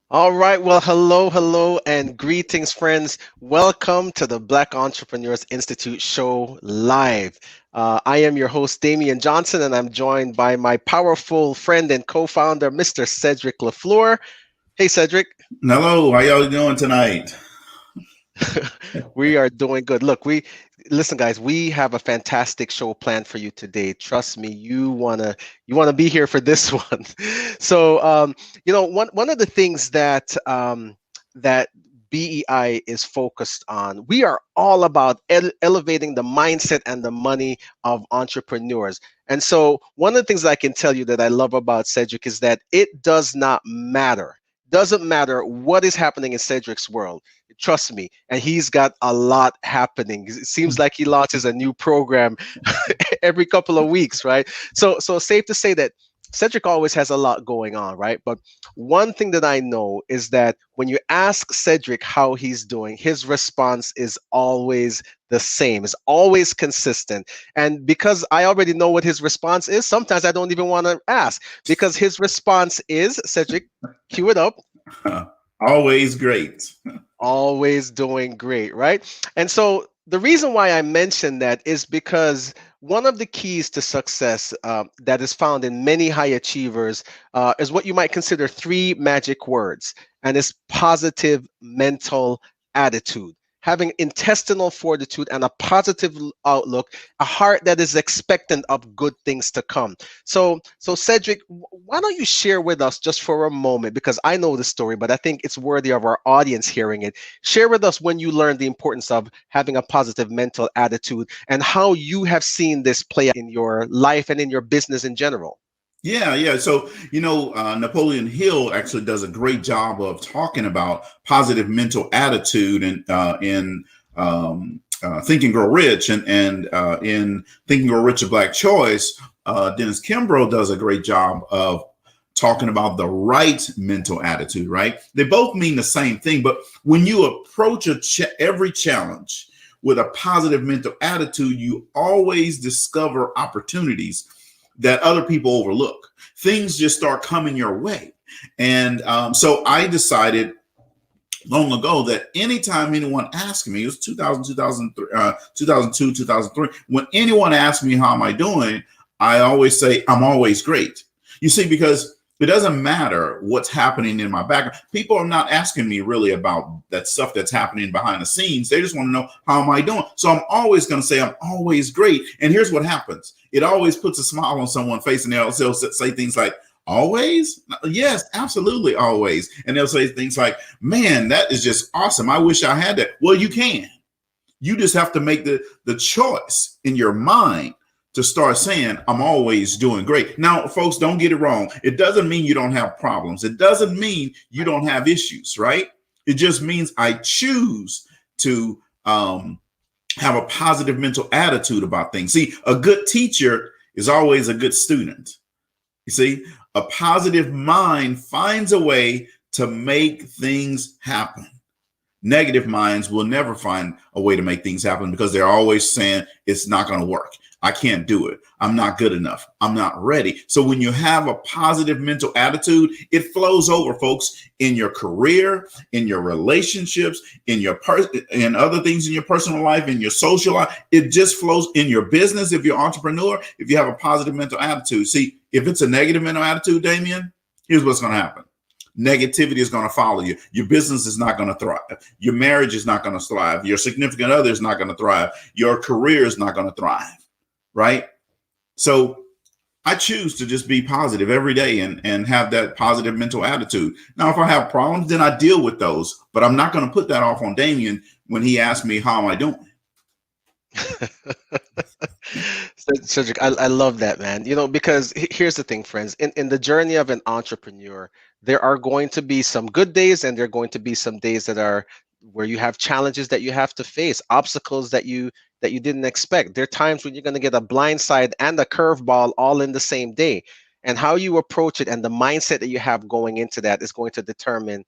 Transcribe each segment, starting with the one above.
All right. Well, hello, hello, and greetings, friends. Welcome to the Black Entrepreneurs Institute show live. I am your host, Damian Johnson, and I'm joined by my powerful friend and co founder, Mr. Cedric LaFleur. Hey, Cedric. Hello, how y'all doing tonight? We are doing good. Look, listen, guys, we have a fantastic show planned for you today. Trust me, you wanna be here for this one. So, one of the things that BEI is focused on, we are all about elevating the mindset and the money of entrepreneurs. And so, one of the things I can tell you that I love about Cedric is that it does not matter. Doesn't matter what is happening in Cedric's world, trust me, and he's got a lot happening. It seems like he launches a new program every couple of weeks, right? So safe to say that Cedric always has a lot going on, right? But one thing that I know is that when you ask Cedric how he's doing, his response is always the same, is always consistent. And because I already know what his response is, sometimes I don't even want to ask because his response is, Cedric, cue it up, Always great. always doing great, right? And so the reason why I mention that is because one of the keys to success that is found in many high achievers is what you might consider three magic words, and it's positive mental attitude. Having intestinal fortitude and a positive outlook, a heart that is expectant of good things to come. So Cedric, why don't you share with us just for a moment, because I know the story, but I think it's worthy of our audience hearing it. Share with us when you learned the importance of having a positive mental attitude and how you have seen this play in your life and in your business in general. Yeah. So, Napoleon Hill actually does a great job of talking about positive mental attitude in Think and Grow Rich and in Think and Grow Rich, a Black Choice. Dennis Kimbrough does a great job of talking about the right mental attitude, right? They both mean the same thing, but when you approach every challenge with a positive mental attitude, you always discover opportunities that other people overlook. Things just start coming your way. And so I decided long ago that anytime anyone asked me, it was 2000, 2002, 2003, when anyone asked me, how am I doing? I always say, I'm always great. You see, because it doesn't matter what's happening in my background. People are not asking me really about that stuff that's happening behind the scenes. They just want to know, how am I doing? So I'm always going to say, I'm always great. And here's what happens. It always puts a smile on someone's face, and they'll say things like, always? Yes, absolutely, always. And they'll say things like, man, that is just awesome. I wish I had that. Well, you can. You just have to make the choice in your mind to start saying, I'm always doing great. Now, folks, don't get it wrong. It doesn't mean you don't have problems. It doesn't mean you don't have issues, right? It just means I choose to have a positive mental attitude about things. See, a good teacher is always a good student. You see, a positive mind finds a way to make things happen. Negative minds will never find a way to make things happen because they're always saying it's not going to work. I can't do it. I'm not good enough. I'm not ready. So when you have a positive mental attitude, it flows over, folks, in your career, in your relationships, in other things in your personal life, in your social life. It just flows in your business. If you're an entrepreneur, if you have a positive mental attitude. See, if it's a negative mental attitude, Damien, here's what's going to happen. Negativity is going to follow you. Your business is not going to thrive. Your marriage is not going to thrive. Your significant other is not going to thrive. Your career is not going to thrive. Right? So I choose to just be positive every day and have that positive mental attitude. Now, if I have problems, then I deal with those. But I'm not going to put that off on Damien when he asks me, how am I doing? Cedric, I love that, man. Because here's the thing, friends. In the journey of an entrepreneur, there are going to be some good days and there are going to be some days that are where you have challenges that you have to face, obstacles that you didn't expect. There are times when you're going to get a blind side and a curveball all in the same day. And how you approach it and the mindset that you have going into that is going to determine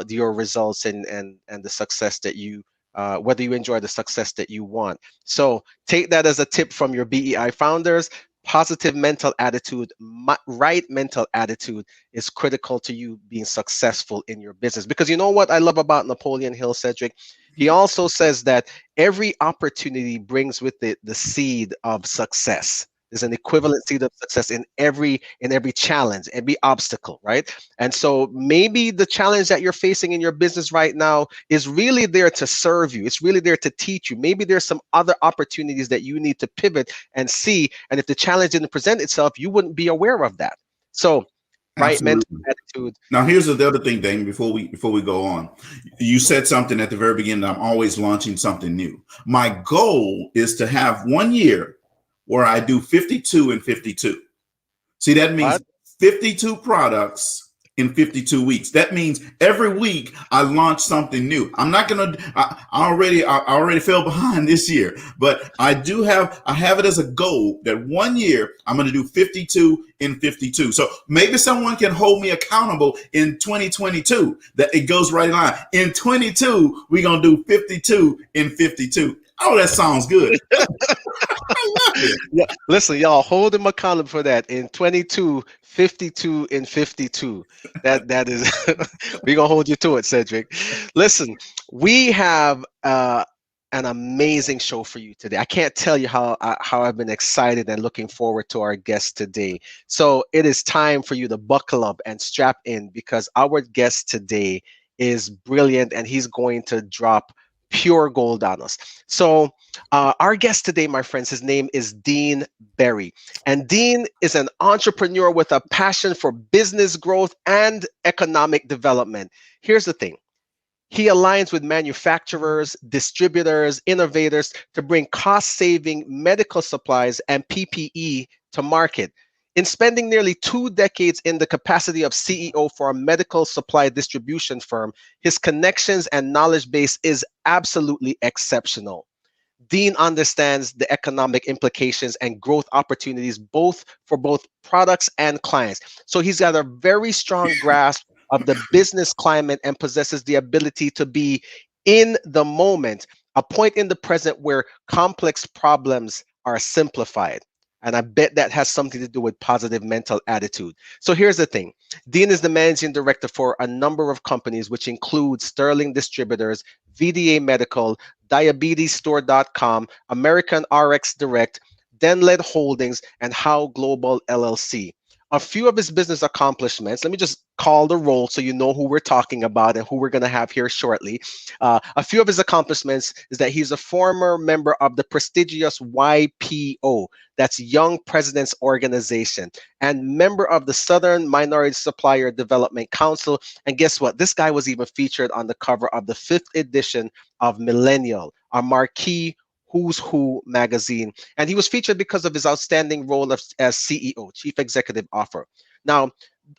your results and the success that you whether you enjoy the success that you want. So take that as a tip from your BEI founders. positive mental attitude, right mental attitude is critical to you being successful in your business. Because you know what I love about Napoleon Hill, Cedric? He also says that every opportunity brings with it the seed of success. There's an equivalent seed of success in every challenge, every obstacle, right? And so maybe the challenge that you're facing in your business right now is really there to serve you. It's really there to teach you. Maybe there's some other opportunities that you need to pivot and see. And if the challenge didn't present itself, you wouldn't be aware of that. So, right mental Absolutely. attitude. Now, here's the other thing, Damon. Before we go on, you Mhm. said something at the very beginning. I'm always launching something new. My goal is to have 1 year where I do 52 and 52. See, that means What? 52 products in 52 weeks. That means every week I launch something new. I'm not gonna. I already fell behind this year, but I have it as a goal that 1 year I'm gonna do 52 in 52. So maybe someone can hold me accountable in 2022 that it goes right in line. In 22, we're gonna do 52 in 52. Oh, that sounds good. I love it. Yeah, listen, y'all, hold him accountable for that. In 22, 52 in 52. That is we're gonna hold you to it, Cedric. Listen, we have an amazing show for you today. I can't tell you how I've been excited and looking forward to our guest today. So it is time for you to buckle up and strap in because our guest today is brilliant and he's going to drop pure gold on us. So our guest today, my friends, his name is Dean Berry. And Dean is an entrepreneur with a passion for business growth and economic development. Here's the thing. He aligns with manufacturers, distributors, innovators to bring cost saving medical supplies and PPE to market. In spending nearly 2 decades in the capacity of CEO for a medical supply distribution firm, his connections and knowledge base is absolutely exceptional. Dean understands the economic implications and growth opportunities both for both products and clients. So he's got a very strong grasp of the business climate and possesses the ability to be in the moment, a point in the present where complex problems are simplified. And I bet that has something to do with positive mental attitude. So here's the thing. Dean is the managing director for a number of companies, which include Sterling Distributors, VDA Medical, Diabetesstore.com, American RX Direct, Denled Holdings, and How Global LLC. A few of his business accomplishments. Let me just call the roll so you know who we're talking about and who we're going to have here shortly. A few of his accomplishments is that he's a former member of the prestigious YPO, that's Young Presidents Organization, and member of the Southern Minority Supplier Development Council. And guess what? This guy was even featured on the cover of the 5th edition of Millennial, a marquee Who's Who magazine. And he was featured because of his outstanding role as CEO, Chief Executive Officer. Now,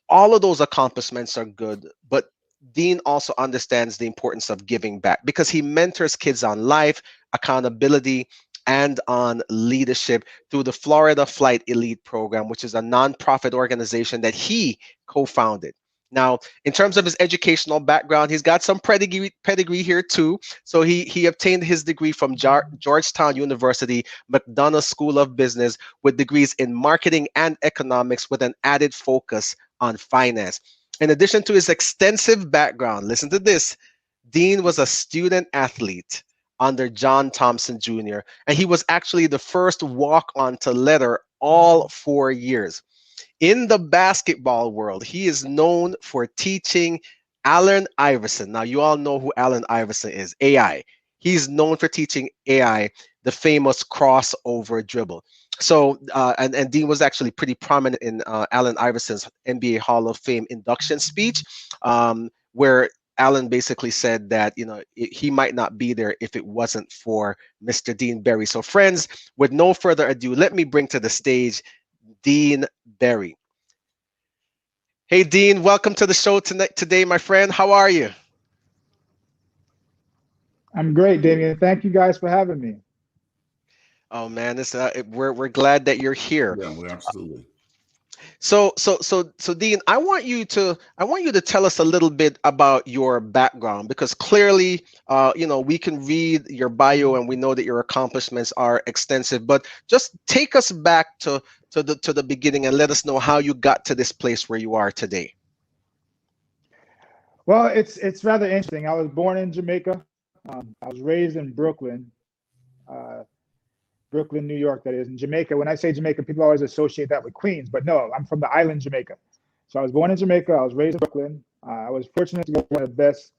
all of those accomplishments are good, but Dean also understands the importance of giving back because he mentors kids on life, accountability, and on leadership through the Florida Flight Elite Program, which is a nonprofit organization that he co-founded. Now, in terms of his educational background, he's got some pedigree here too. So he obtained his degree from Georgetown University, McDonough School of Business, with degrees in marketing and economics with an added focus on finance. In addition to his extensive background, listen to this. Dean was a student athlete under John Thompson Jr., and he was actually the first walk on to letter all 4 years. In the basketball world, he is known for teaching Allen Iverson. Now, you all know who Allen Iverson is, AI. He's known for teaching AI the famous crossover dribble. So, and Dean was actually pretty prominent in Allen Iverson's NBA Hall of Fame induction speech, where Allen basically said that he might not be there if it wasn't for Mr. Dean Berry. So, friends, with no further ado, let me bring to the stage Dean Berry. Hey, Dean, welcome to the show today, my friend. How are you? I'm great, Damien. Thank you guys for having me. Oh man, we're glad that you're here. Yeah, we absolutely. So Dean, I want you to tell us a little bit about your background, because clearly, we can read your bio and we know that your accomplishments are extensive. But just take us back to the beginning and let us know how you got to this place where you are today. Well, it's rather interesting. I was born in Jamaica. I was raised in Brooklyn, uh, Brooklyn, New York. That is in Jamaica. When I say Jamaica, people always associate that with Queens, but no, I'm from the island Jamaica. So I was born in Jamaica. I was raised in Brooklyn. I was fortunate to go to one of the best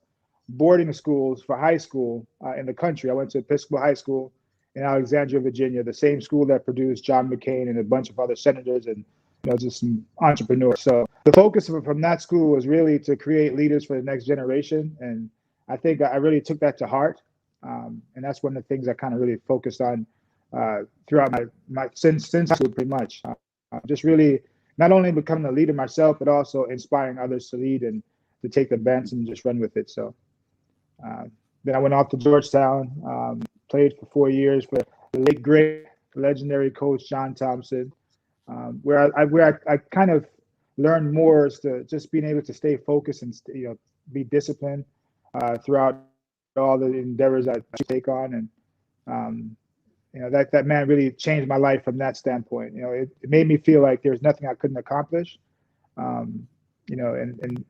boarding schools for high school in the country. I went to Episcopal High School in Alexandria, Virginia, the same school that produced John McCain and a bunch of other senators and just some entrepreneurs. So the focus from that school was really to create leaders for the next generation, and I think I really took that to heart, and that's one of the things I kind of really focused on throughout my since high school, pretty much. Just really not only becoming a leader myself, but also inspiring others to lead and to take the bets and just run with it. So then I went off to Georgetown, played for 4 years for the late great legendary coach John Thompson, where I kind of learned more as to just being able to stay focused and be disciplined throughout all the endeavors I take on, and that man really changed my life from that standpoint. It made me feel like there's nothing I couldn't accomplish. And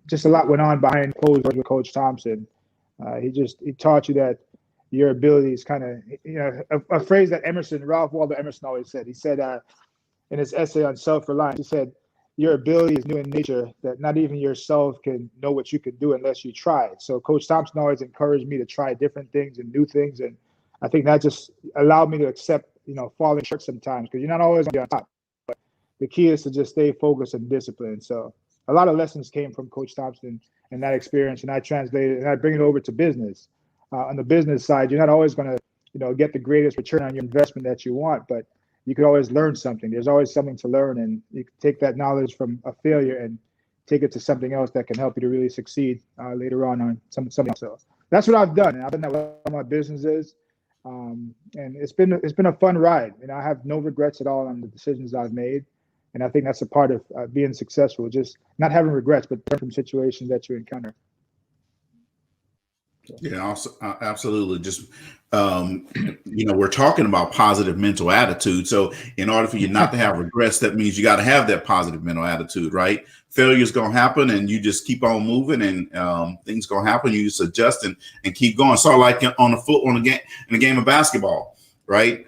just a lot went on behind closed doors with Coach Thompson. He taught you that your ability is kind of, a phrase that Ralph Waldo Emerson always said. He said in his essay on self-reliance, he said, your ability is new in nature, that not even yourself can know what you can do unless you try it. So Coach Thompson always encouraged me to try different things and new things. And I think that just allowed me to accept, falling short sometimes, because you're not always going to be on top. But the key is to just stay focused and disciplined. So a lot of lessons came from Coach Thompson and that experience, and I translated and I bring it over to business. On the business side, you're not always going to, get the greatest return on your investment that you want, but you could always learn something. There's always something to learn, and you can take that knowledge from a failure and take it to something else that can help you to really succeed later on something else. So that's what I've done, and I've done that with all my businesses, and it's been a fun ride. I have no regrets at all on the decisions I've made, and I think that's a part of being successful. Just not having regrets, but learn from situations that you encounter. Yeah, absolutely. Just, we're talking about positive mental attitude. So in order for you not to have regrets, that means you got to have that positive mental attitude, right? Failure is going to happen and you just keep on moving, and things going to happen. You just adjust and keep going. So like on a game of basketball, right?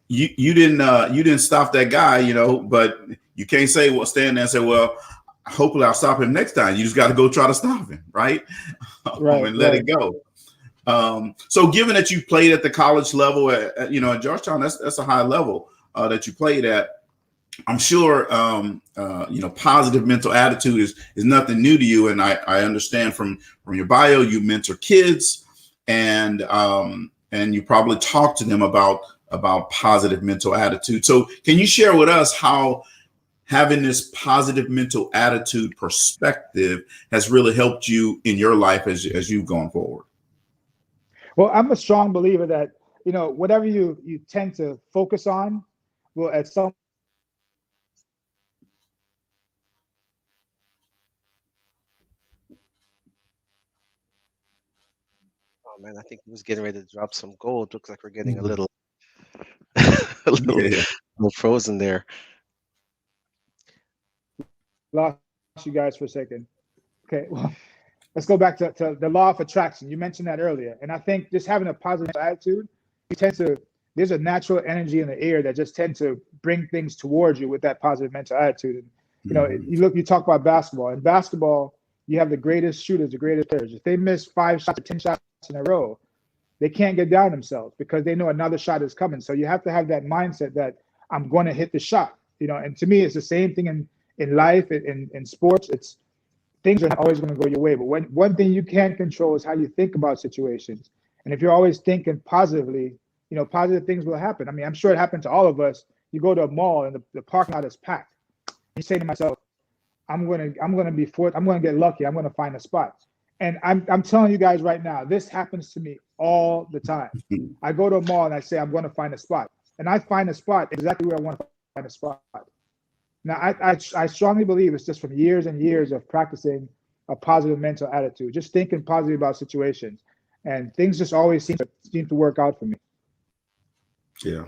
You didn't stop that guy, but you can't stand there and say, well, hopefully I'll stop him next time. You just got to go try to stop him, right? And let it go. So given that you played at the college level at Georgetown, that's a high level that you played at. I'm sure, positive mental attitude is nothing new to you. And I understand from your bio, you mentor kids and you probably talk to them about positive mental attitude. So can you share with us how having this positive mental attitude perspective has really helped you in your life as you've gone forward? Well, I'm a strong believer that, whatever you tend to focus on will at some. Oh man, I think he was getting ready to drop some gold. Looks like we're getting a little, a little frozen there. Lost you guys for a second. Okay, well, let's go back to the law of attraction. You mentioned that earlier. And I think just having a positive attitude, there's a natural energy in the air that just tends to bring things towards you with that positive mental attitude. And, you talk about basketball. In basketball, you have the greatest shooters, the greatest players. If they miss 5 shots or 10 shots in a row, they can't get down themselves because they know another shot is coming. So you have to have that mindset that I'm going to hit the shot. And to me, it's the same thing in life, in sports. It's things are not always going to go your way. But one thing you can control is how you think about situations. And if you're always thinking positively, positive things will happen. I mean, I'm sure it happened to all of us. You go to a mall and the parking lot is packed. You say to myself, I'm going to be fourth. I'm going to get lucky. I'm going to find a spot. And I'm telling you guys right now, this happens to me all the time. I go to a mall and I say, I'm going to find a spot. And I find a spot exactly where I want to find a spot. Now, I strongly believe it's just from years and years of practicing a positive mental attitude, just thinking positive about situations, and things just always seem to work out for me. Yeah.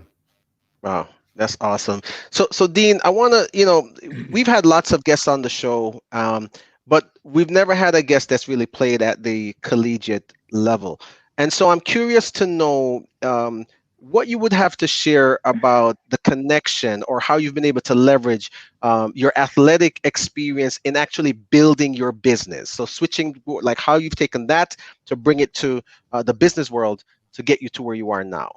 Wow, that's awesome. So Dean, I want to, we've had lots of guests on the show, but we've never had a guest that's really played at the collegiate level. And so I'm curious to know what you would have to share about the connection or how you've been able to leverage your athletic experience in actually building your business. So switching, like how you've taken that to bring it to the business world to get you to where you are now.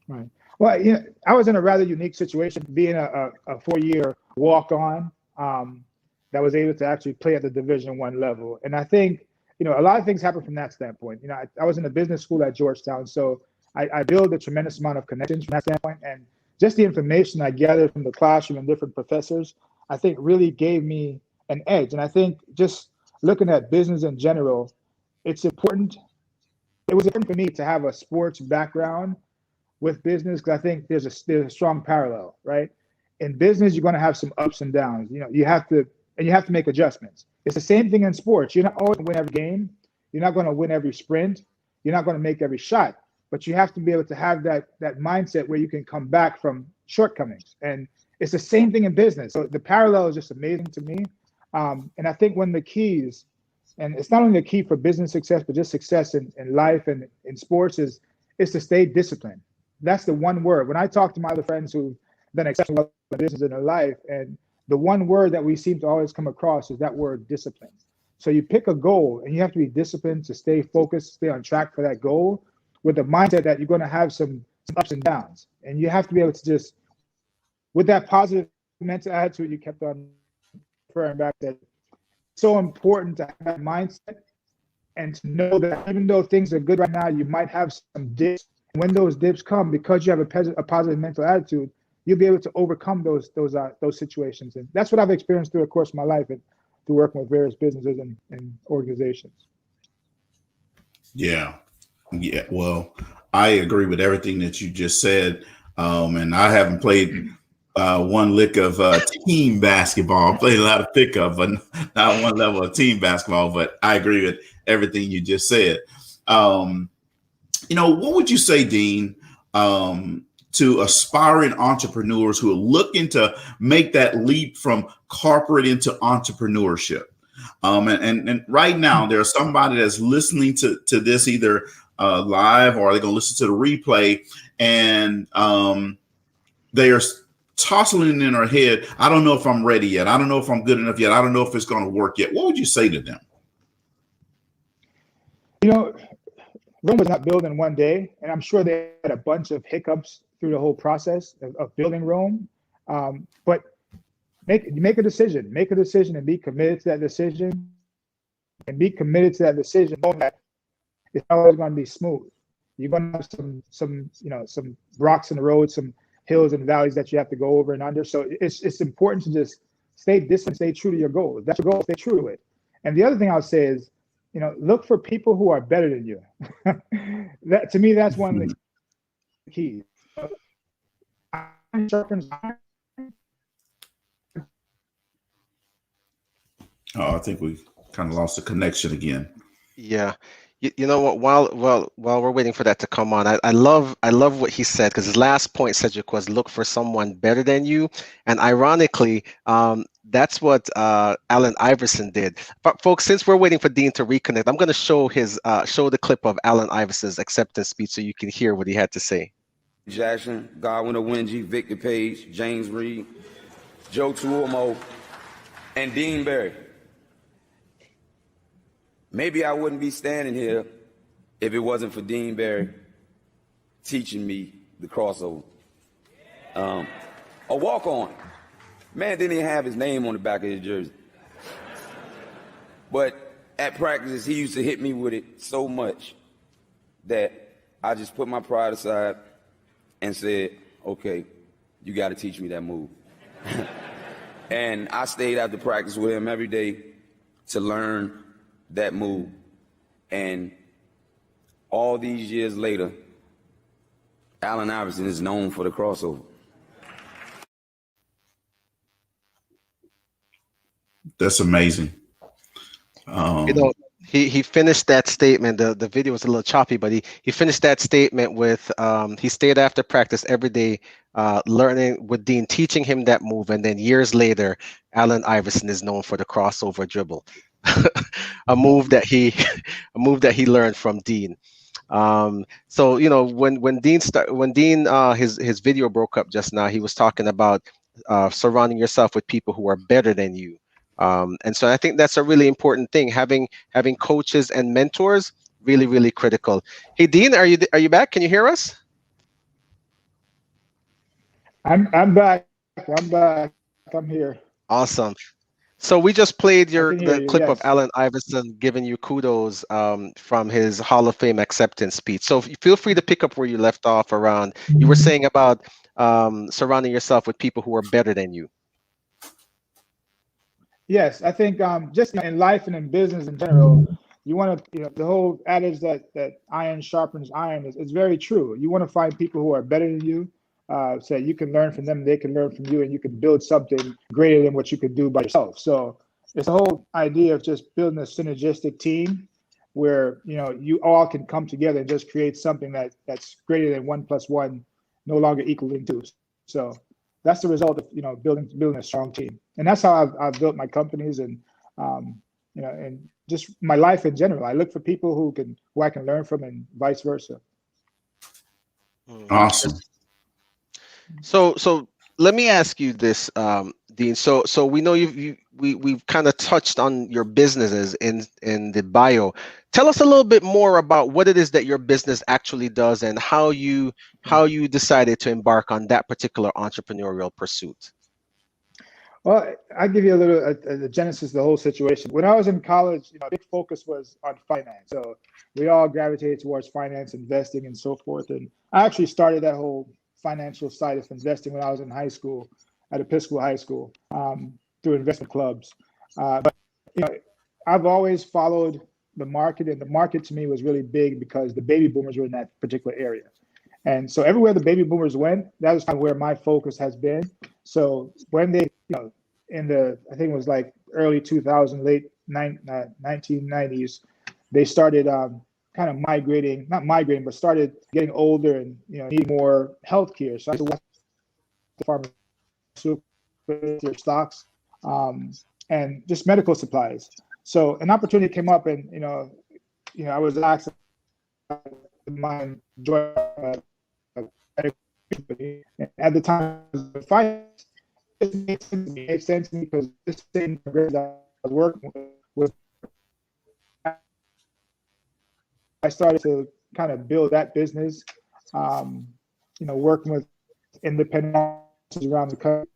Right. Well, I was in a rather unique situation, being a 4-year walk-on that was able to actually play at the Division I level. And I think, a lot of things happen from that standpoint. I was in a business school at Georgetown, so I built a tremendous amount of connections from that standpoint. And just the information I gathered from the classroom and different professors, I think really gave me an edge. And I think just looking at business in general, it was important for me to have a sports background with business, because I think there's a strong parallel, right? In business, you're going to have some ups and downs. You have to make adjustments. It's the same thing in sports. You're not always going to win every game. You're not going to win every sprint. You're not going to make every shot. But you have to be able to have that mindset where you can come back from shortcomings. And it's the same thing in business. So the parallel is just amazing to me. And I think one of the keys, and it's not only the key for business success, but just success in life and in sports, is to stay disciplined. That's the one word. When I talk to my other friends who've done exceptionally well in business in their life, and the one word that we seem to always come across is that word discipline. So you pick a goal and you have to be disciplined to stay focused, stay on track for that goal, with the mindset that you're going to have some ups and downs. And you have to be able to just, with that positive mental attitude, you kept on referring back, that it's so important to have that mindset and to know that even though things are good right now, you might have some dips. When those dips come, because you have a positive mental attitude, you'll be able to overcome those situations. And that's what I've experienced through the course of my life and through working with various businesses and organizations. Yeah. Well, I agree with everything that you just said. And I haven't played one lick of team basketball. I played a lot of pickup, but not one level of team basketball. But I agree with everything you just said. What would you say, Dean, to aspiring entrepreneurs who are looking to make that leap from corporate into entrepreneurship? And right now, there's somebody that's listening to this either live or they're going to listen to the replay, and they are tossing it in their head. I don't know if I'm ready yet. I don't know if I'm good enough yet. I don't know if it's going to work yet. What would you say to them? Rome was not built in one day, and I'm sure they had a bunch of hiccups through the whole process of building Rome. But make a decision, and be committed to that decision, knowing that it's not always going to be smooth. You're going to have some rocks in the road, some hills and valleys that you have to go over and under. So it's important to just stay disciplined, stay true to your goal. If that's your goal, stay true to it. And the other thing I'll say is, look for people who are better than you. That, to me, that's one of the keys. I think we kind of lost the connection again. Yeah. You know what? While we're waiting for that to come on, I love what he said, because his last point, Cedric, was look for someone better than you. And ironically, that's what Allen Iverson did. But folks, since we're waiting for Dean to reconnect, I'm going to show the clip of Allen Iverson's acceptance speech so you can hear what he had to say. Jackson, Godwin Owinji, Victor Page, James Reed, Joe Tuomo, and Dean Barry. Maybe I wouldn't be standing here if it wasn't for Dean Barry teaching me the crossover. A walk-on. Man didn't even have his name on the back of his jersey. But at practice, he used to hit me with it so much that I just put my pride aside and said, okay, you got to teach me that move. And I stayed after practice with him every day to learn that move. And all these years later, Allen Iverson is known for the crossover. That's amazing. You know, he finished that statement. The video was a little choppy, but he finished that statement with he stayed after practice every day, learning with Dean teaching him that move, and then years later, Allen Iverson is known for the crossover dribble, a move that he a move that he learned from Dean. So you know when Dean his video broke up just now, he was talking about surrounding yourself with people who are better than you. And so I think that's a really important thing. Having coaches and mentors, really critical. Hey Dean, are you back? Can you hear us? I'm back. I'm back. I'm here. Awesome. So we just played I can hear the you. clip of Yes. Allen Iverson giving you kudos from his Hall of Fame acceptance speech. So feel free to pick up where you left off around. You were saying about surrounding yourself with people who are better than you. Yes, I think just in life and in business in general, you want to, the whole adage that iron sharpens iron is very true. You want to find people who are better than you, so you can learn from them, they can learn from you, and you can build something greater than what you could do by yourself. So it's the whole idea of just building a synergistic team where you all can come together and just create something that's greater than 1+1, no longer equaling 2. So that's the result of building a strong team, and that's how I've built my companies and and just my life in general. I look for people who I can learn from, and vice versa. Awesome. So let me ask you this, Dean. So we know we've kind of touched on your businesses in the bio. Tell us a little bit more about what it is that your business actually does and how you decided to embark on that particular entrepreneurial pursuit. Well, I'll give you a little the genesis of the whole situation. When I was in college, a big focus was on finance. So we all gravitated towards finance, investing, and so forth. And I actually started that whole financial side of investing when I was in high school at Episcopal High School through investment clubs. But I've always followed the market, and the market to me was really big because the baby boomers were in that particular area. And so everywhere the baby boomers went, that was kind of where my focus has been. So when they, in the, I think it was like early 2000, late 1990s, they started kind of not migrating, but started getting older and, need more healthcare. So I watched the pharmaceutical stocks and just medical supplies. So an opportunity came up, and, I was asked to mind join at the time, finance made sense to me because this thing that I was working with, I started to kind of build that business, working with independent around the country.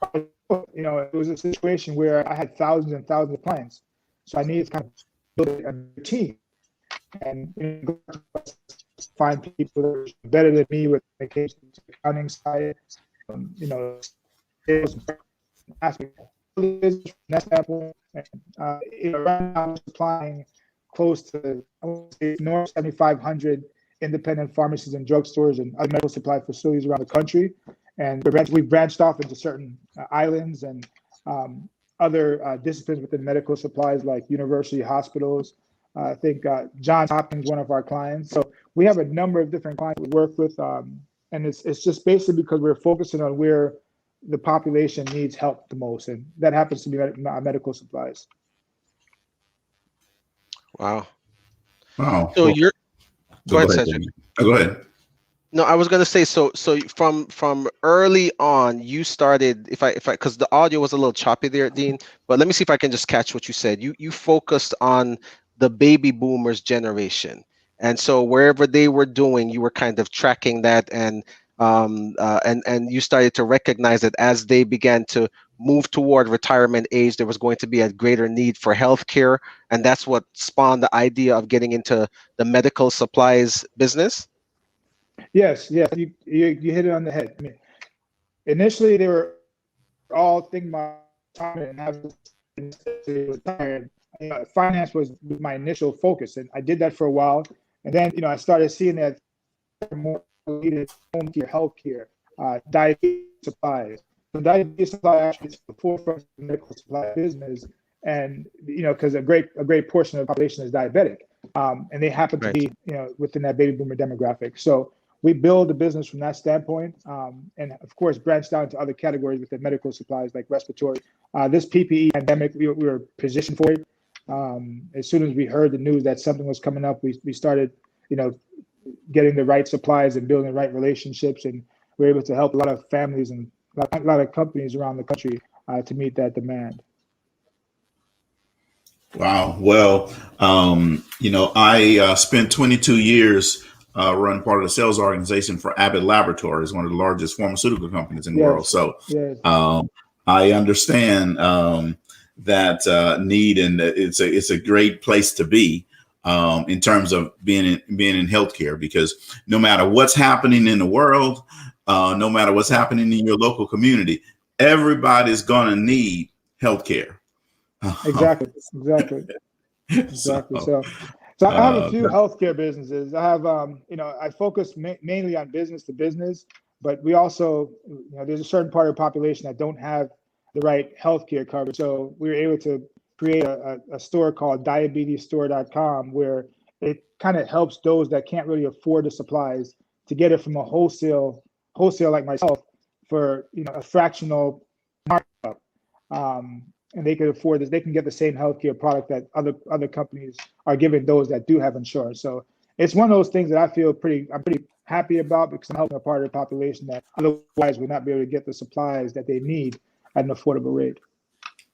It was a situation where I had thousands and thousands of clients, so I needed to kind of build a team and find people that are better than me with the accounting side, sales aspect. Right now I'm supplying close to, I would say, north 7,500 independent pharmacies and drugstores and other medical supply facilities around the country. And we've branched off into certain islands and other disciplines within medical supplies like university hospitals. I think Johns Hopkins, one of our clients. So we have a number of different clients we work with, and it's just basically because we're focusing on where the population needs help the most, and that happens to be medical supplies. Wow. So Well, you're go ahead, Cedric. Go ahead. No, I was gonna say so from early on you started, if I because the audio was a little choppy there, Dean, but let me see if I can just catch what you said. You focused on the baby boomers generation, and so wherever they were doing, you were kind of tracking that, and you started to recognize that as they began to move toward retirement age, there was going to be a greater need for healthcare, and that's what spawned the idea of getting into the medical supplies business. Yes, you hit it on the head. I mean, initially they were all thinking about retirement and having retired. Finance was my initial focus, and I did that for a while. And then, I started seeing that more needed home care, healthcare, diabetes supplies. So diabetes supply actually is the forefront of the medical supply business, and because a great portion of the population is diabetic, and they happen to Right. be within that baby boomer demographic. So we build the business from that standpoint, and of course branched out into other categories within medical supplies like respiratory. This PPE pandemic, we were positioned for it. As soon as we heard the news that something was coming up, we started, getting the right supplies and building the right relationships, and we were able to help a lot of families and a lot of companies around the country to meet that demand. Wow. Well, I spent 22 years running part of the sales organization for Abbott Laboratories, one of the largest pharmaceutical companies in the world. So yes. I understand that need, and it's a great place to be in terms of being in healthcare, because no matter what's happening in the world, no matter what's happening in your local community, everybody's going to need healthcare. Exactly. So I have a few healthcare businesses. I have, I focus mainly on business to business, but we also, there's a certain part of the population that don't have the right healthcare coverage. So we were able to create a store called Diabetesstore.com, where it kind of helps those that can't really afford the supplies to get it from a wholesale like myself for a fractional markup. And they can afford this. They can get the same healthcare product that other companies are giving those that do have insurance. So it's one of those things that I'm pretty happy about, because I'm helping a part of the population that otherwise would not be able to get the supplies that they need at an affordable rate.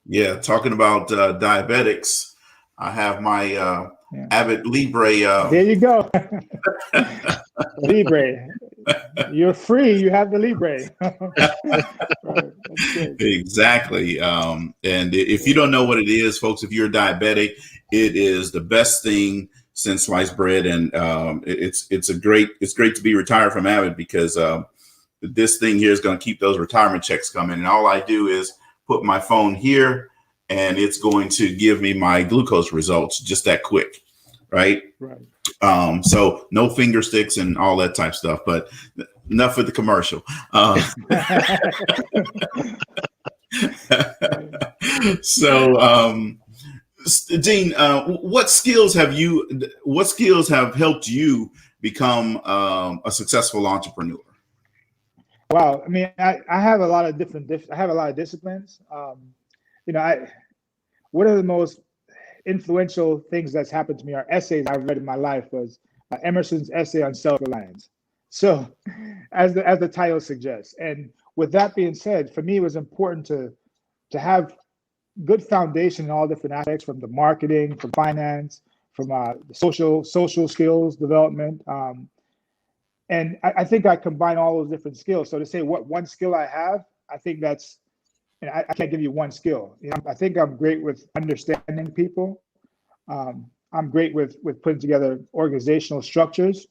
Yeah, talking about diabetics, I have my Abbott Libre. There you go. Libre. You're free. You have the Libre. Right. Exactly. And if you don't know what it is, folks, if you're diabetic, it is the best thing since sliced bread. And it's great to be retired from Abbott, because this thing here is going to keep those retirement checks coming. And all I do is put my phone here, and it's going to give me my glucose results just that quick. Right. So no finger sticks and all that type stuff, but enough with the commercial. So, Dean, what skills have helped you become a successful entrepreneur? Wow. I mean, I have a lot of disciplines. One of the most influential things that's happened to me are essays I've read in my life. Was Emerson's essay on self-reliance. So, as the title suggests, and with that being said, for me, it was important to have good foundation in all different aspects, from the marketing, from finance, from the social skills development. And I think I combine all those different skills. So to say what one skill I have, I think that's, I can't give you one skill. I think I'm great with understanding people. I'm great with putting together organizational structures.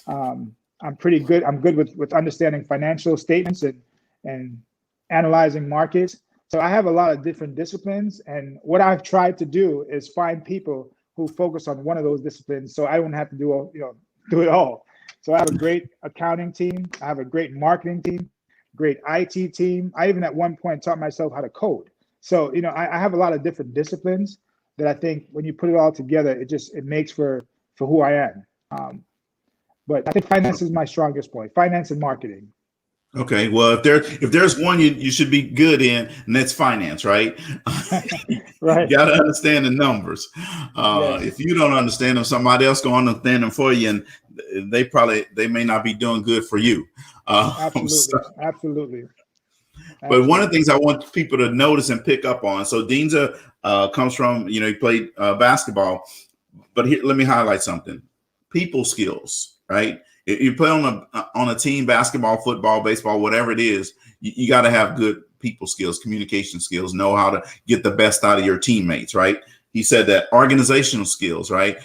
I'm good with understanding financial statements and analyzing markets. So I have a lot of different disciplines, and what I've tried to do is find people who focus on one of those disciplines, so I don't have to do it all. So I have a great accounting team. I have a great marketing team, great IT team. I even at one point taught myself how to code. So I have a lot of different disciplines that I think when you put it all together, it makes for who I am. But I think finance is my strongest point. Finance and marketing. Okay, well, if there's one you should be good in, and that's finance, right? Right. You got to understand the numbers. Yes. If you don't understand them, somebody else going to understand them for you, and they may not be doing good for you. Absolutely. But one of the things I want people to notice and pick up on. So Dean's comes from, he played basketball, but here, let me highlight something: people skills, right? If you play on a team, basketball, football, baseball, whatever it is, you got to have good people skills, communication skills, know how to get the best out of your teammates, right? He said that organizational skills, right?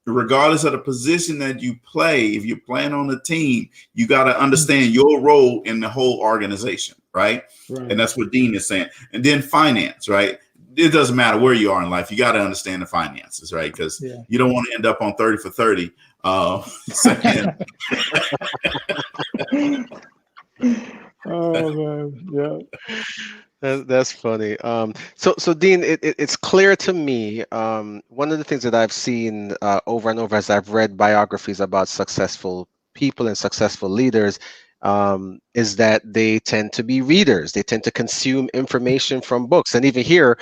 Regardless of the position that you play, if you're playing on a team, you got to understand your role in the whole organization, right? And that's what Dean is saying. And then finance, right? It doesn't matter where you are in life. You got to understand the finances, right? Because you don't want to end up on 30 for 30. Oh man, yeah. That's funny. So Dean, it's clear to me. One of the things that I've seen over and over as I've read biographies about successful people and successful leaders, is that they tend to be readers. They tend to consume information from books. And even here,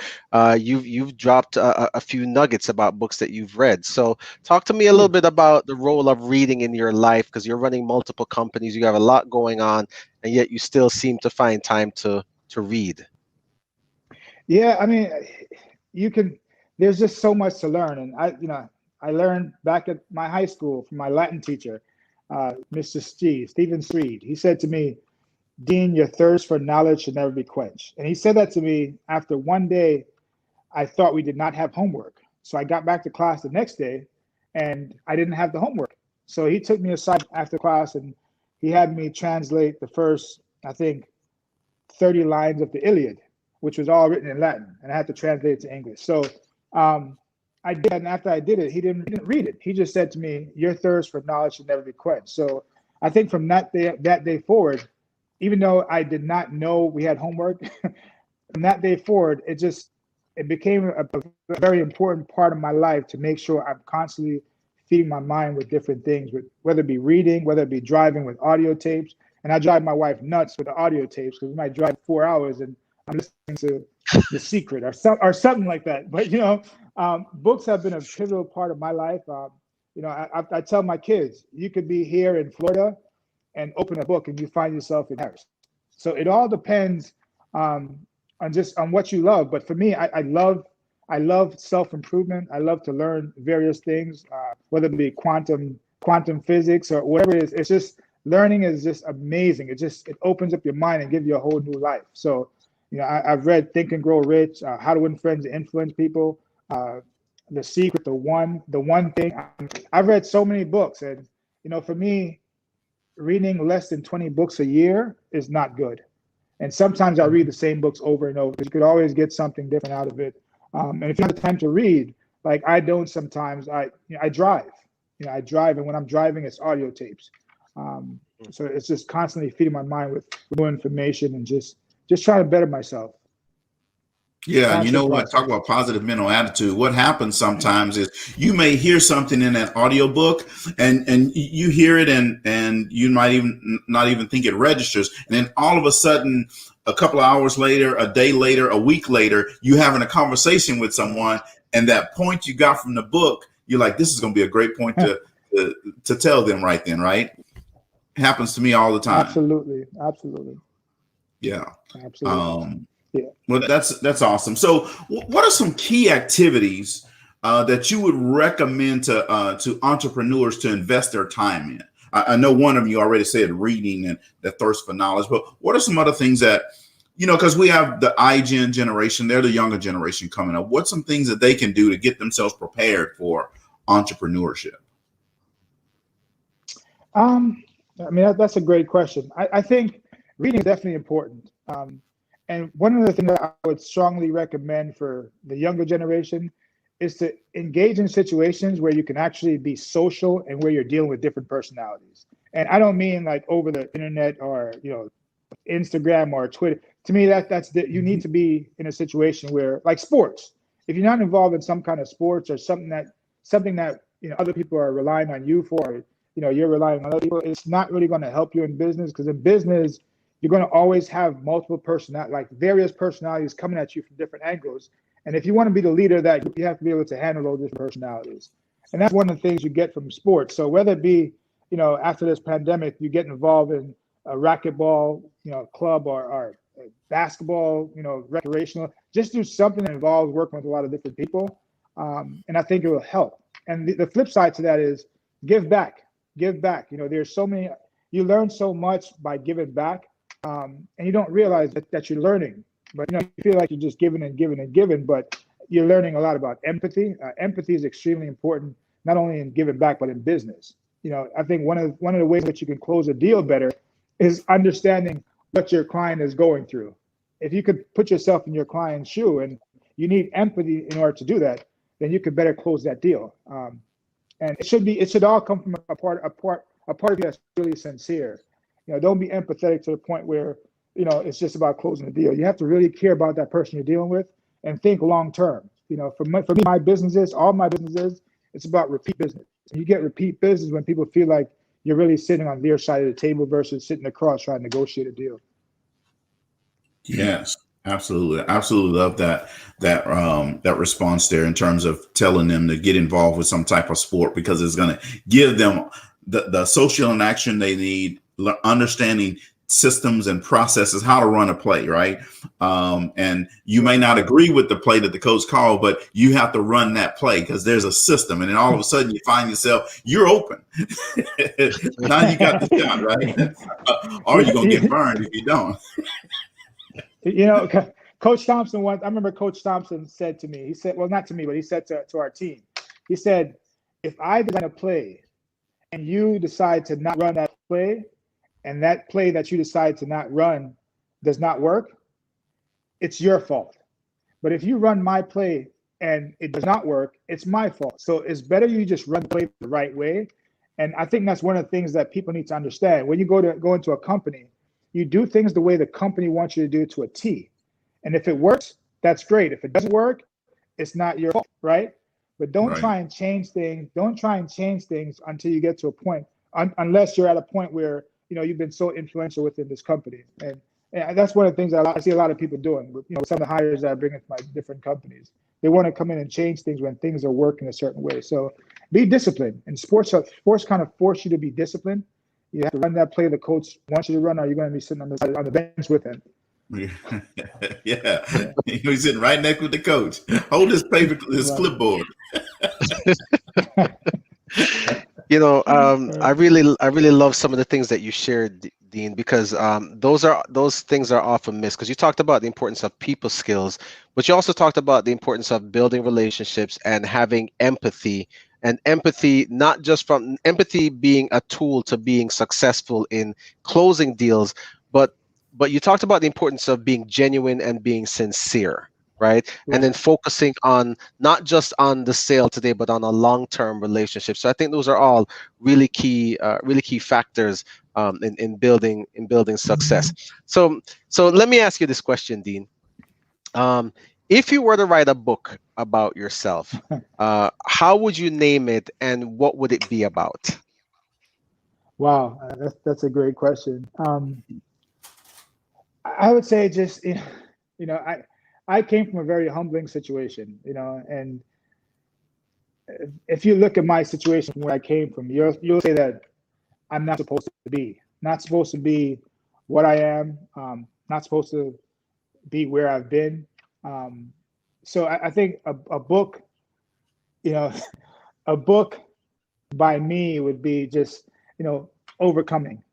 you've dropped a few nuggets about books that you've read. So talk to me a little Ooh. bit about the role of reading in your life, because you're running multiple companies. You have a lot going on, and yet you still seem to find time to read. Yeah, I mean, you can. There's just so much to learn, and I learned back at my high school from my Latin teacher, Mr. Stephen Street. He said to me, "Dean, your thirst for knowledge should never be quenched." And he said that to me after one day I thought we did not have homework. So I got back to class the next day, and I didn't have the homework. So he took me aside after class, and he had me translate the first, I think, 30 lines of the Iliad, which was all written in Latin, and I had to translate it to English. So I did, and after I did it, he didn't read it. He just said to me, "Your thirst for knowledge should never be quenched." So I think from that day forward, even though I did not know we had homework, from that day forward, it became a very important part of my life to make sure I'm constantly feeding my mind with different things, with whether it be reading, whether it be driving with audio tapes. And I drive my wife nuts with the audio tapes because we might drive 4 hours and I'm listening to The Secret or something like that. But books have been a pivotal part of my life. I tell my kids, you could be here in Florida and open a book and you find yourself in Paris. So it all depends on what you love. But for me, I love self-improvement. I love to learn various things, whether it be quantum physics or whatever it is. It's just learning is just amazing. It opens up your mind and gives you a whole new life. So, I've read Think and Grow Rich, How to Win Friends and Influence People, The Secret, the one thing. I've read so many books, and for me, reading less than 20 books a year is not good. And sometimes I read the same books over and over. You could always get something different out of it. And if you have the time to read, like I don't sometimes, I drive. I drive, and when I'm driving, it's audio tapes. So it's just constantly feeding my mind with new information and just trying to better myself. Yeah, and you know Constant what? Talk process. about positive mental attitude. What happens sometimes is you may hear something in that audiobook and you hear it and you might even not even think it registers. And then all of a sudden, a couple of hours later, a day later, a week later, you having a conversation with someone, and that point you got from the book, you're like, this is going to be a great point to tell them right then, right? It happens to me all the time. Absolutely. Yeah. Absolutely. Yeah. Well, that's awesome. So, what are some key activities that you would recommend to entrepreneurs to invest their time in? I know one of you already said reading and the thirst for knowledge, but what are some other things that, because we have the iGen generation, they're the younger generation coming up. What's some things that they can do to get themselves prepared for entrepreneurship? I mean, that's a great question. I think reading is definitely important. And one of the things that I would strongly recommend for the younger generation is to engage in situations where you can actually be social and where you're dealing with different personalities. And I don't mean like over the internet or, Instagram or Twitter. To me, you need to be in a situation where, like sports, if you're not involved in some kind of sports or something that other people are relying on you for, or, you're relying on other people, it's not really going to help you in business, because in business, you're going to always have multiple various personalities coming at you from different angles. And if you want to be the leader, that you have to be able to handle those different personalities. And that's one of the things you get from sports. So whether it be, after this pandemic, you get involved in a racquetball, club or basketball, recreational, just do something that involves working with a lot of different people. And I think it will help. And the flip side to that is give back. There's so many, you learn so much by giving back. And you don't realize that you're learning, but you feel like you're just giving and giving and giving, but you're learning a lot about empathy. Empathy is extremely important, not only in giving back, but in business. I think one of the ways that you can close a deal better is understanding what your client is going through. If you could put yourself in your client's shoe and you need empathy in order to do that, then you could better close that deal. And it should all come from a part of you that's really sincere. Don't be empathetic to the point where it's just about closing the deal. You have to really care about that person you're dealing with and think long term. For me, my businesses, all my businesses, it's about repeat business. And you get repeat business when people feel like you're really sitting on their side of the table versus sitting across trying to negotiate a deal. Yes, absolutely. Absolutely love that response there in terms of telling them to get involved with some type of sport, because it's going to give them the social interaction they need, understanding systems and processes, how to run a play, right? And you may not agree with the play that the coach called, but you have to run that play because there's a system. And then all of a sudden you find yourself, you're open. Now you got the shot, right? Or you're going to get burned if you don't. Coach Thompson once, I remember Coach Thompson said to me, he said, well, not to me, but he said to our team, he said, if I design a play and you decide to not run that play, and that play that you decide to not run does not work, it's your fault. But if you run my play and it does not work, it's my fault. So it's better you just run the play the right way. And I think that's one of the things that people need to understand. When you go into a company, you do things the way the company wants you to do to a T. And if it works, that's great. If it doesn't work, it's not your fault, right? But don't try and change things. Don't try and change things until you get to a point, unless you're at a point where you've been so influential within this company. And that's one of the things that I see a lot of people doing with some of the hires that I bring into my different companies. They want to come in and change things when things are working a certain way. So be disciplined. And sports kind of force you to be disciplined. You have to run that play the coach wants you to run, or you're going to be sitting on the bench with him. Yeah. He's sitting right next with the coach. Hold his paper, his clipboard. I really love some of the things that you shared, Dean, because those things are often missed. Because you talked about the importance of people skills, but you also talked about the importance of building relationships and having empathy. And empathy, not just from empathy being a tool to being successful in closing deals, but you talked about the importance of being genuine and being sincere. Right. And then focusing on not just on the sale today, but on a long-term relationship. So I think those are all really key factors in building success. So let me ask you this question, Dean. If you were to write a book about yourself, how would you name it, and what would it be about? Wow, that's a great question. I would say just I came from a very humbling situation, and if you look at my situation from where I came from, you'll say that I'm not supposed to be what I am, not supposed to be where I've been. So I think a book, a book by me would be just, overcoming,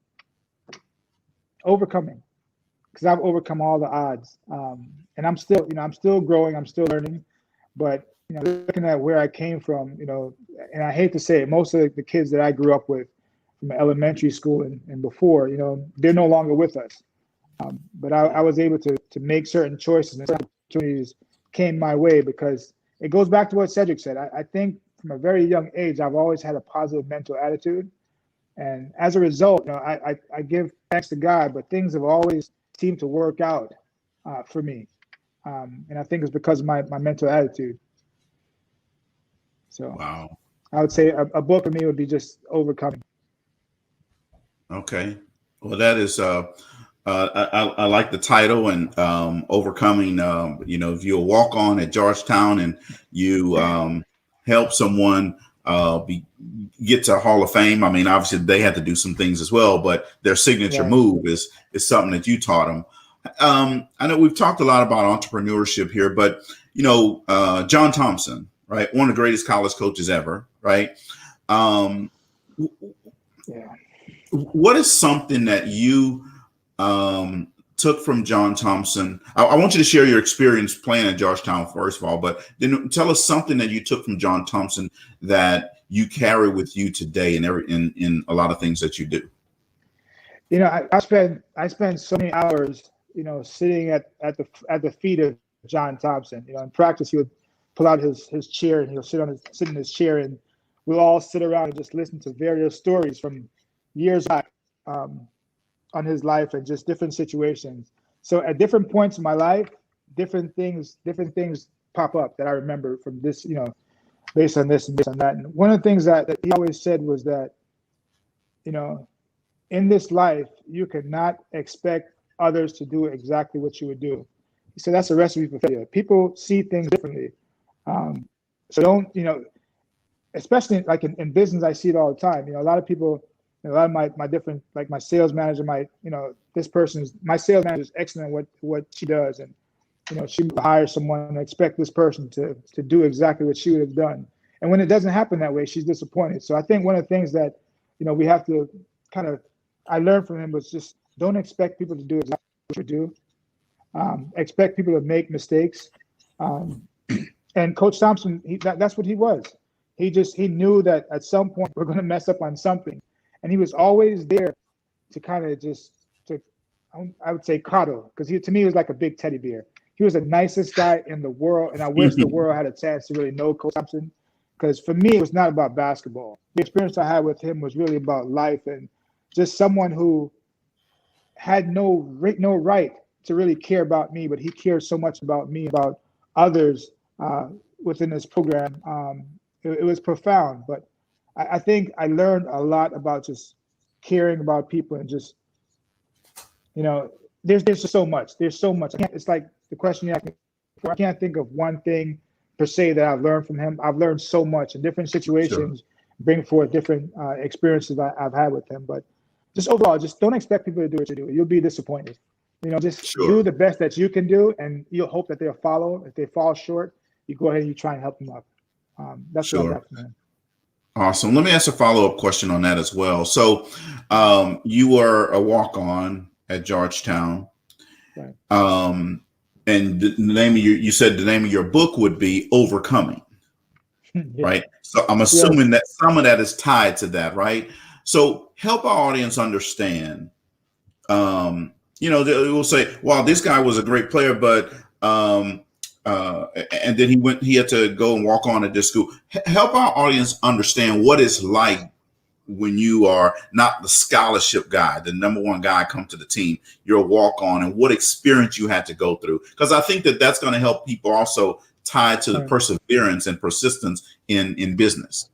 because I've overcome all the odds. And I'm still growing, I'm still learning, but looking at where I came from, and I hate to say it, most of the kids that I grew up with from elementary school and before, they're no longer with us. But I was able to make certain choices, and opportunities came my way, because it goes back to what Cedric said. I think from a very young age, I've always had a positive mental attitude. And as a result, I give thanks to God, but things have always seemed to work out for me. And I think it's because of my mental attitude. So wow. I would say a book for me would be just overcoming. Okay. Well, that is, I like the title, and overcoming, if you walk on at Georgetown and you help someone get to Hall of Fame. I mean, obviously they had to do some things as well, but their signature move is something that you taught them. I know we've talked a lot about entrepreneurship here, but John Thompson, right? One of the greatest college coaches ever, right? What is something that you took from John Thompson? I want you to share your experience playing at Georgetown, first of all, but then tell us something that you took from John Thompson that you carry with you today in a lot of things that you do. I spend so many hours, sitting at the feet of John Thompson. In practice, he would pull out his chair and he'll sit in his chair, and we'll all sit around and just listen to various stories from years back on his life and just different situations. So at different points in my life, different things pop up that I remember from this, based on this and based on that. And one of the things that he always said was that, in this life, you cannot expect others to do exactly what you would do. He said that's a recipe for failure. People see things differently. So don't, especially like in business, I see it all the time. A lot of people, a lot of my different, like my sales manager might, my sales manager is excellent at what she does. And, she would hire someone and expect this person to do exactly what she would have done. And when it doesn't happen that way, she's disappointed. So I think one of the things that, we have to I learned from him was just don't expect people to do exactly what you do. Expect people to make mistakes. And Coach Thompson, that's what he was. He knew that at some point we're going to mess up on something. And he was always there to kind of I would say coddle, because to me, he was like a big teddy bear. He was the nicest guy in the world. And I wish the world had a chance to really know Coach Thompson, because for me, it was not about basketball. The experience I had with him was really about life, and just someone who had no right to really care about me, but he cared so much about me, about others within this program. It was profound, but I think I learned a lot about just caring about people and just, there's just so much. There's so much. It's like the question you asked me before. I can't think of one thing per se that I've learned from him. I've learned so much in different situations, bring forth different experiences I've had with him. But just overall, just don't expect people to do what you do. You'll be disappointed. Just do the best that you can do, and you'll hope that they'll follow. If they fall short, you go ahead and you try and help them up. That's what I got from him. Awesome. Let me ask a follow-up question on that as well. So you were a walk-on at Georgetown. Right. And the name of you said the name of your book would be Overcoming. Right. So I'm assuming that some of that is tied to that, right? So help our audience understand. They will say, "Wow, this guy was a great player, but and then he had to go and walk on at this school." Help our audience understand what it's like when you are not the scholarship guy, the number one guy come to the team, you're a walk on, and what experience you had to go through. Because I think that's going to help people also tie to the perseverance and persistence in business.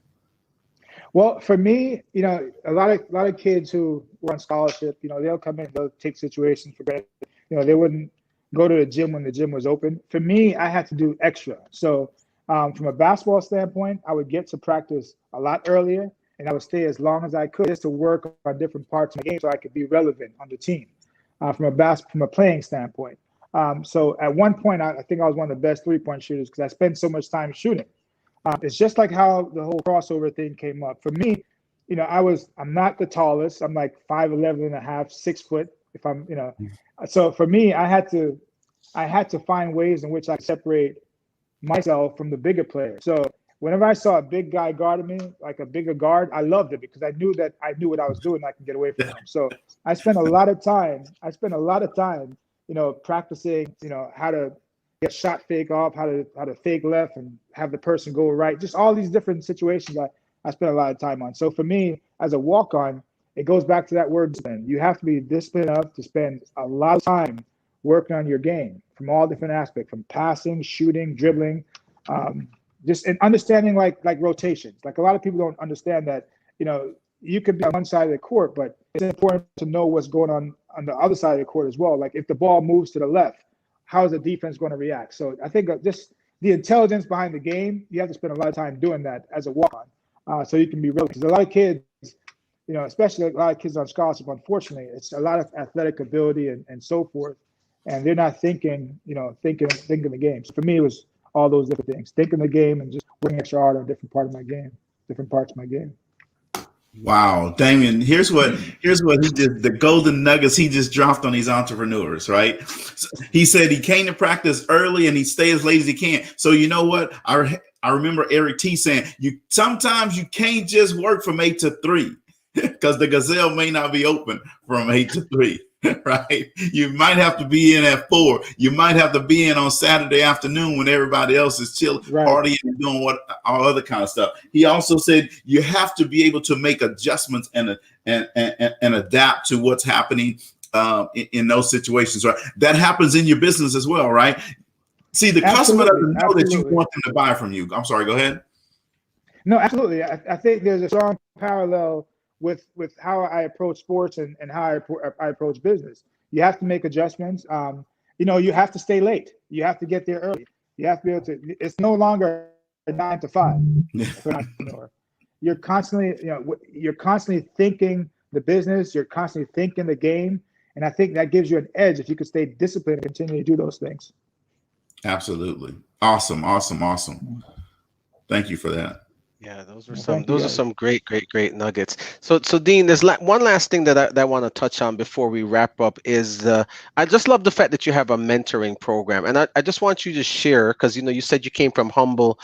Well, for me, a lot of kids who were on scholarship, they'll come in, they'll take situations for granted. They wouldn't go to the gym when the gym was open. For me, I had to do extra. So from a basketball standpoint, I would get to practice a lot earlier, and I would stay as long as I could just to work on different parts of the game so I could be relevant on the team from a playing standpoint. So at one point, I think I was one of the best three-point shooters because I spent so much time shooting. It's just like how the whole crossover thing came up. For me, I'm not the tallest. I'm like 5'11 and a half, 6 foot. If I'm, so for me, I had to find ways in which I separate myself from the bigger players. So whenever I saw a big guy guarding me, like a bigger guard, I loved it because I knew what I was doing. I could get away from him. So I spent a lot of time, practicing, how to get shot fake off, how to fake left and have the person go right. Just all these different situations I spent a lot of time on. So for me, as a walk-on, it goes back to that word discipline. You have to be disciplined enough to spend a lot of time working on your game from all different aspects, from passing, shooting, dribbling, just in understanding like rotations. Like a lot of people don't understand that, you could be on one side of the court, but it's important to know what's going on the other side of the court as well. Like if the ball moves to the left, how is the defense going to react? So I think just the intelligence behind the game, you have to spend a lot of time doing that as a walk-on, so you can be real. Because a lot of kids, especially a lot of kids on scholarship, unfortunately, it's a lot of athletic ability and so forth, and they're not thinking the game. So for me, it was all those different things, thinking the game and just working extra hard on different parts of my game. Wow, Damien, here's what he did, the golden nuggets he just dropped on these entrepreneurs, right? So he said he came to practice early and he stay as late as he can. So you know what? I remember Eric T saying, sometimes you can't just work from 8 to 3 because the Gazelle may not be open from 8 to 3. Right? You might have to be in at 4. You might have to be in on Saturday afternoon when everybody else is chilling, partying, and doing all other kind of stuff. He also said you have to be able to make adjustments and adapt to what's happening in those situations, right? That happens in your business as well, right? See, the customer Absolutely, doesn't know that you absolutely. want them to buy from you. I'm sorry, go ahead. No, absolutely. I think there's a strong parallel with how I approach sports and how I approach business. You have to make adjustments. You have to stay late. You have to get there early. You have to be able to. It's no longer a 9 to 5 for an entrepreneur. You're constantly thinking the business. You're constantly thinking the game, and I think that gives you an edge if you could stay disciplined and continue to do those things. Absolutely. Awesome. Thank you for that. Yeah, those are Thank some great nuggets. So Dean, there's one last thing that I want to touch on before we wrap up is I just love the fact that you have a mentoring program, and I just want you to share, because you said you came from humble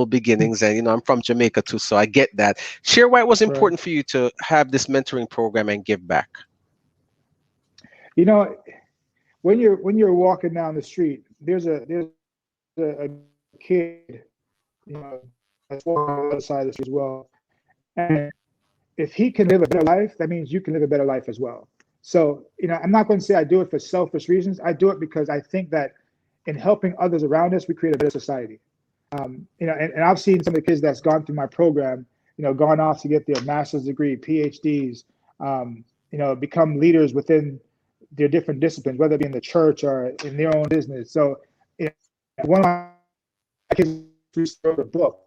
beginnings, and I'm from Jamaica too, so I get that. Share why it was important for you to have this mentoring program and give back. When you're walking down the street, there's a kid, that's walking on the other side of the street as well. And if he can live a better life, that means you can live a better life as well. So, I'm not going to say I do it for selfish reasons. I do it because I think that in helping others around us, we create a better society. And I've seen some of the kids that's gone through my program, gone off to get their master's degree, PhDs, become leaders within their different disciplines, whether it be in the church or in their own business. So, one of my kids wrote a book.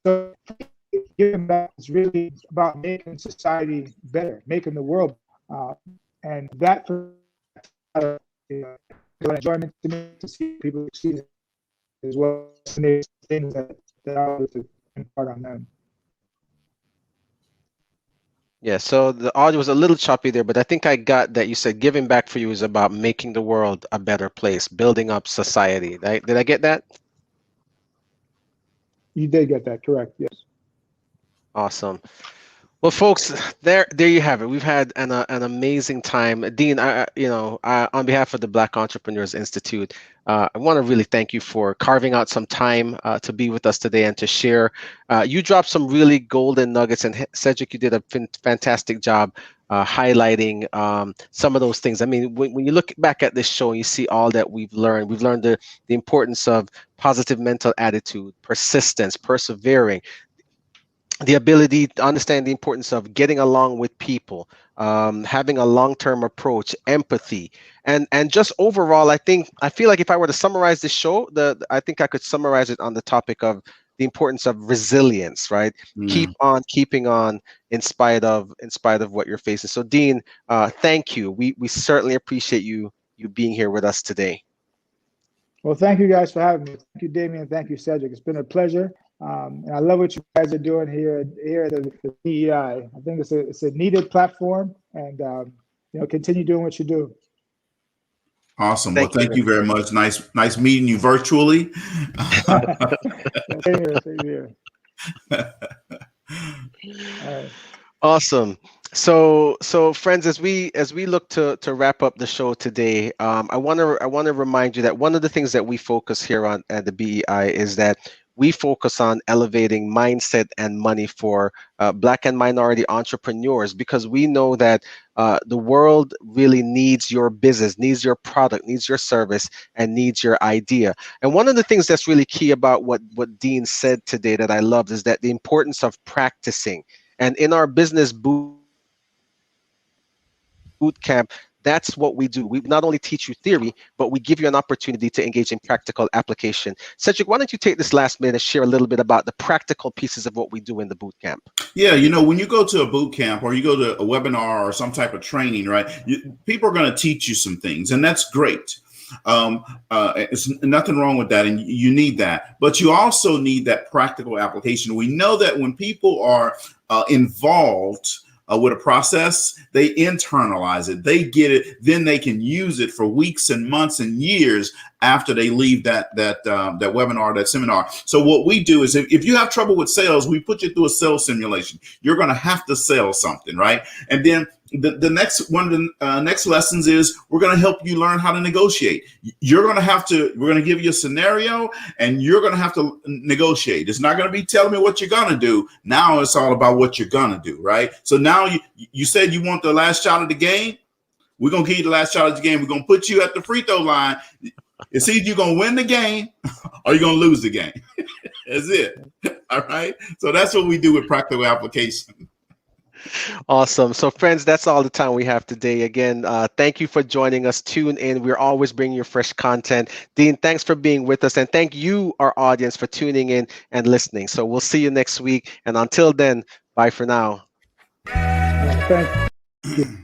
So giving back is really about making society better, making the world, and that enjoyment to me to see people succeed as well as things that I want to impart on them. Yeah, so the audio was a little choppy there, but I think I got that you said giving back for you is about making the world a better place, building up society. Did I get that? You did get that correct, yes. Awesome. Well, folks, there you have it. We've had an amazing time. Dean, on behalf of the Black Entrepreneurs Institute, I want to really thank you for carving out some time to be with us today and to share. You dropped some really golden nuggets, and Cedric, you did a fantastic job highlighting some of those things. I mean, when you look back at this show and you see all that we've learned the importance of positive mental attitude, persistence, persevering, the ability to understand the importance of getting along with people, having a long-term approach, empathy, and just overall, I feel like if I were to summarize this show, I think I could summarize it on the topic of the importance of resilience, right? Keep on keeping on in spite of what you're facing. So Dean, thank you. We certainly appreciate you being here with us today. Well, thank you guys for having me. Thank you, Damien. Thank you, Cedric. It's been a pleasure. And I love what you guys are doing here at the BEI. I think it's a needed platform, and continue doing what you do. Awesome. Thank you very much. Nice meeting you virtually. Same here. All right. Awesome. So friends, as we look to wrap up the show today, I want to remind you that one of the things that we focus here on at the BEI is that we focus on elevating mindset and money for Black and minority entrepreneurs, because we know that the world really needs your business, needs your product, needs your service, and needs your idea. And one of the things that's really key about what Dean said today that I loved is that the importance of practicing. And in our business boot camp, that's what we do. We not only teach you theory, but we give you an opportunity to engage in practical application. Cedric, why don't you take this last minute and share a little bit about the practical pieces of what we do in the boot camp? Yeah, when you go to a boot camp or you go to a webinar or some type of training, right, people are going to teach you some things, and that's great. It's nothing wrong with that, and you need that, but you also need that practical application. We know that when people are involved with a process, they internalize it, they get it, then they can use it for weeks and months and years after they leave that webinar, that seminar. So what we do is if you have trouble with sales, we put you through a sales simulation. You're going to have to sell something, right? And then the next one of the next lessons is we're going to help you learn how to negotiate. We're going to give you a scenario, and you're going to have to negotiate. It's not going to be telling me what you're going to do. Now it's all about what you're going to do, right? So now you said you want the last shot of the game. We're going to give you the last shot of the game. We're going to put you at the free throw line. It's either you're going to win the game or you're going to lose the game. That's it. All right. So that's what we do with practical application. Awesome. So friends, that's all the time we have today. Again, thank you for joining us. Tune in. We're always bringing you fresh content. Dean, thanks for being with us. And thank you, our audience, for tuning in and listening. So we'll see you next week. And until then, bye for now. Thank you.